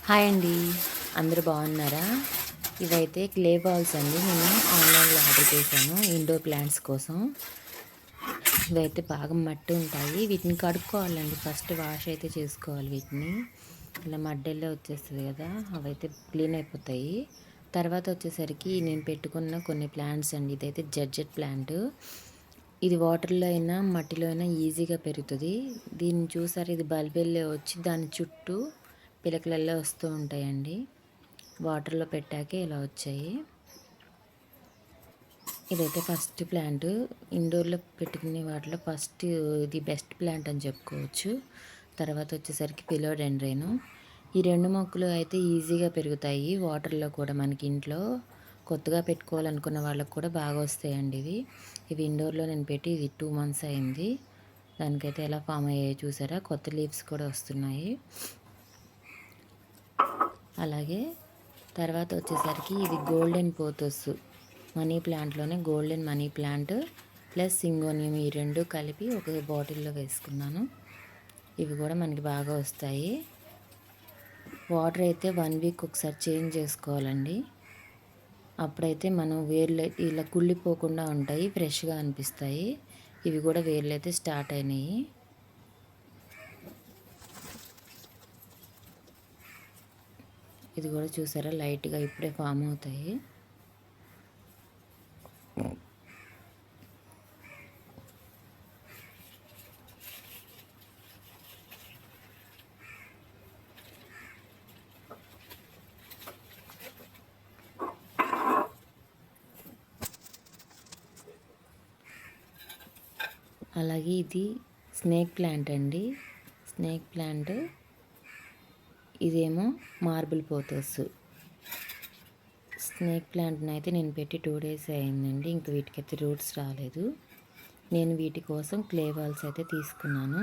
Hi అండి. అందరూ బాగున్నారా? ఇవైతే క్లే బాల్స్ అండి. నేను ఆన్లైన్లో ఆర్డర్ చేశాను ఇండోర్ ప్లాంట్స్ కోసం. ఇవైతే బాగా మట్టి ఉంటాయి. వీటిని కడుక్కోవాలండి. ఫస్ట్ వాష్ అయితే చేసుకోవాలి వీటిని. ఇలా మడ్డెల్లో వచ్చేస్తుంది కదా, అవైతే క్లీన్ అయిపోతాయి. తర్వాత వచ్చేసరికి నేను పెట్టుకున్న కొన్ని ప్లాంట్స్ అండి. ఇదైతే జడ్జెట్ ప్లాంట్. ఇది వాటర్లో అయినా మట్టిలో అయినా ఈజీగా పెరుగుతుంది. దీన్ని చూసారు, ఇది బల్బెల్లో వచ్చి దాని చుట్టూ పిలకలల్లో వస్తూ ఉంటాయండి. వాటర్లో పెట్టాకే ఇలా వచ్చాయి. ఇదైతే ఫస్ట్ ప్లాంట్. ఇండోర్లో పెట్టుకునే వాటిలో ఫస్ట్ ఇది బెస్ట్ ప్లాంట్ అని చెప్పుకోవచ్చు. తర్వాత వచ్చేసరికి ఫిలోడెండ్రైన్. ఈ రెండు మొక్కలు అయితే ఈజీగా పెరుగుతాయి వాటర్లో కూడా. మనకి ఇంట్లో కొత్తగా పెట్టుకోవాలనుకున్న వాళ్ళకు కూడా బాగా వస్తాయండి ఇవి ఇండోర్లో నేను పెట్టి ఇది 2 months అయింది. దానికైతే ఎలా ఫామ్ అయ్యాయి చూసారా, కొత్త లీవ్స్ కూడా వస్తున్నాయి. అలాగే తర్వాత వచ్చేసరికి ఇది గోల్డెన్ పోతోస్ మనీ ప్లాంట్లోనే golden money plant plus syngonium, ఈ రెండు కలిపి ఒక బాటిల్లో వేసుకున్నాను. ఇవి కూడా మనకి బాగా వస్తాయి. వాటర్ అయితే 1 week ఒకసారి చేంజ్ చేసుకోవాలండి. అప్పుడైతే మనం వేర్లు ఇలా కుళ్ళిపోకుండా ఉంటాయి, ఫ్రెష్గా అనిపిస్తాయి. ఇవి కూడా వేర్లు అయితే స్టార్ట్ అయినాయి. ఇది కూడా చూసారా, లైట్గా ఇప్పుడే ఫామ్ అవుతాయి. అలాగే ఇది స్నేక్ ప్లాంట్ అండి. స్నేక్ ప్లాంట్ ఇదేమో మార్బుల్ పోతోస్. స్నేక్ ప్లాంట్ని అయితే నేను పెట్టి 2 days అయిందండి. ఇంక వీటికైతే రూట్స్ రాలేదు. నేను వీటి కోసం క్లే బాల్స్ అయితే తీసుకున్నాను.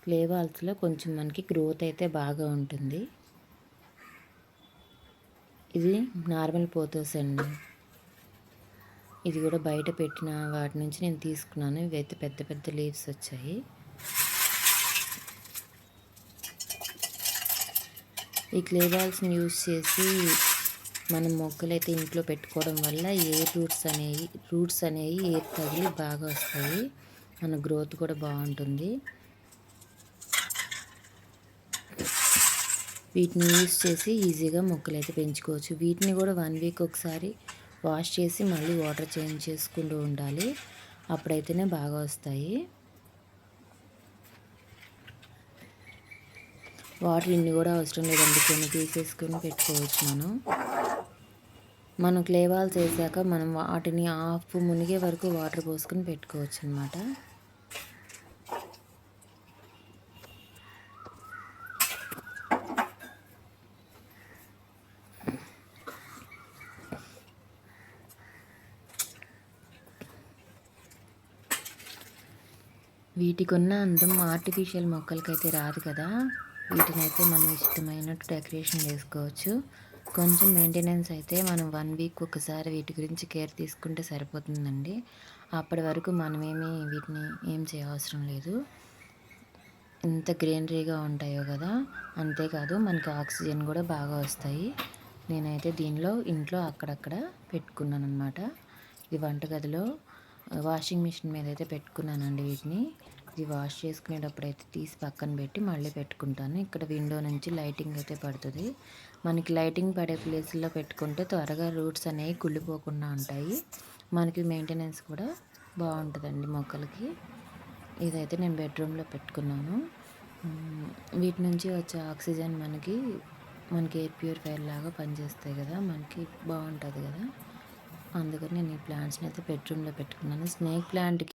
క్లే బాల్స్లో కొంచెం మనకి గ్రోత్ అయితే బాగా ఉంటుంది. ఇది నార్మల్ పోతోస్ అండి. ఇది కూడా బయట పెట్టిన వాటి నుంచి నేను తీసుకున్నాను. ఇవైతే పెద్ద పెద్ద లీవ్స్ వచ్చాయి. ఈ క్లే బాల్స్ని యూజ్ చేసి మనం మొక్కలైతే ఇంట్లో పెట్టుకోవడం వల్ల రూట్స్ అనేవి ఎయిర్ తగిలి బాగా వస్తాయి. మన గ్రోత్ కూడా బాగుంటుంది. వీటిని యూజ్ చేసి ఈజీగా మొక్కలైతే పెంచుకోవచ్చు. వీటిని కూడా 1 week ఒకసారి వాష్ చేసి మళ్ళీ వాటర్ చేంజ్ చేసుకుంటూ ఉండాలి. అప్పుడైతేనే బాగా వస్తాయి. వాటర్ ఇన్ని కూడా అవసరం లేదండి, కొన్ని తీసేసుకొని పెట్టుకోవచ్చు. మనం క్లే బాల్స్ వేసాక మనం వాటిని హాఫ్ మునిగే వరకు వాటర్ పోసుకొని పెట్టుకోవచ్చు అన్నమాట. వీటికున్న అందం ఆర్టిఫిషియల్ మొక్కలకైతే రాదు కదా. వీటినైతే మనం ఇష్టమైనట్టు డెకరేషన్ చేసుకోవచ్చు. కొంచెం మెయింటెనెన్స్ అయితే మనం 1 week ఒకసారి వీటి గురించి కేర్ తీసుకుంటే సరిపోతుందండి. అప్పటి వరకు మనమేమి వీటిని ఏం చేయవసరం లేదు. ఎంత గ్రీనరీగా ఉంటాయో కదా. అంతేకాదు మనకి ఆక్సిజన్ కూడా బాగా వస్తాయి. నేనైతే దీనిలో ఇంట్లో అక్కడక్కడ పెట్టుకున్నాను అనమాట. ఇది వంటగదిలో వాషింగ్ మిషన్ మీద అయితే పెట్టుకున్నానండి వీటిని. ఇది వాష్ చేసుకునేటప్పుడు అయితే తీసి పక్కన పెట్టి మళ్ళీ పెట్టుకుంటాను. ఇక్కడ విండో నుంచి లైటింగ్ అయితే పడుతుంది. మనకి లైటింగ్ పడే ప్లేస్లో పెట్టుకుంటే త్వరగా రూట్స్ అనేవి కుళ్ళిపోకుండా ఉంటాయి. మనకి మెయింటెనెన్స్ కూడా బాగుంటుందండి మొక్కలకి. ఇదైతే నేను బెడ్రూమ్లో పెట్టుకున్నాను. వీటి నుంచి వచ్చే ఆక్సిజన్ మనకి ఎయిర్ ప్యూరిఫైయర్ లాగా పనిచేస్తాయి కదా, మనకి బాగుంటుంది కదా. అందుకని నేను ఈ ప్లాంట్స్ని అయితే బెడ్రూమ్లో పెట్టుకున్నాను. స్నేక్ ప్లాంట్కి